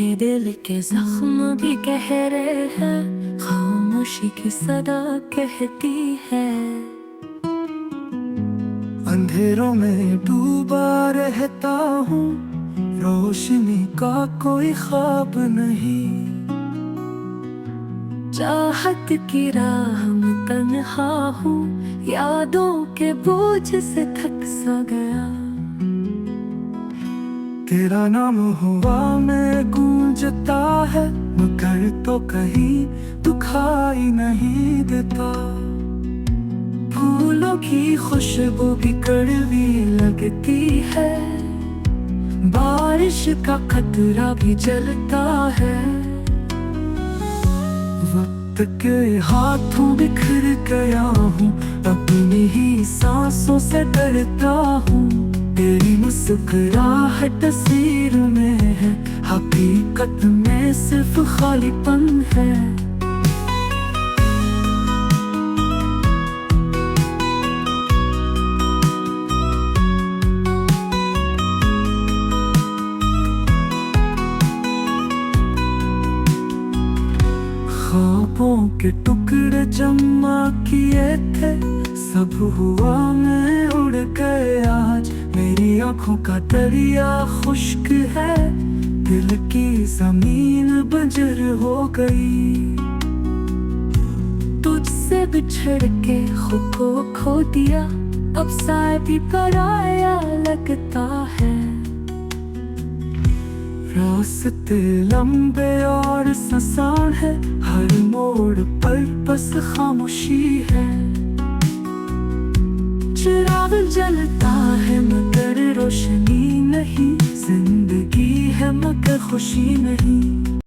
ये दिल के जख्म भी कह रहे हैं, खामोशी की सदा कहती है। अंधेरों में डूबा रहता हूँ, रोशनी का कोई ख्वाब नहीं। चाहत की राह में तन्हा हूँ, यादों के बोझ से थक सा गया। तेरा नाम हुआ में गूंजता है, मगर तो कहीं दुखाई नहीं देता। फूलों की खुशबू भी कड़वी लगती है, बारिश का खतरा भी जलता है। वक्त के हाथों बिखर गया हूँ, अपनी ही सांसों से डरता हूँ। तेरी मुस्कुराहट तस्वीर में है, हकीकत में सिर्फ खालीपन है। ख्वाबों के टुकड़े जमा किए थे, सब हुआ मैं उड़ गए आज। मेरी आंखों का दरिया खुश्क है, दिल की जमीन बंजर हो गई। तुझसे बिछड़ के खुद को खो दिया, अब साए भी पराया लगता है। रास्ते लंबे और सुनसान है, हर मोड़ पर बस खामोशी है। चिराग जलता है मगर रोशनी नहीं, जिंदगी है मगर खुशी नहीं।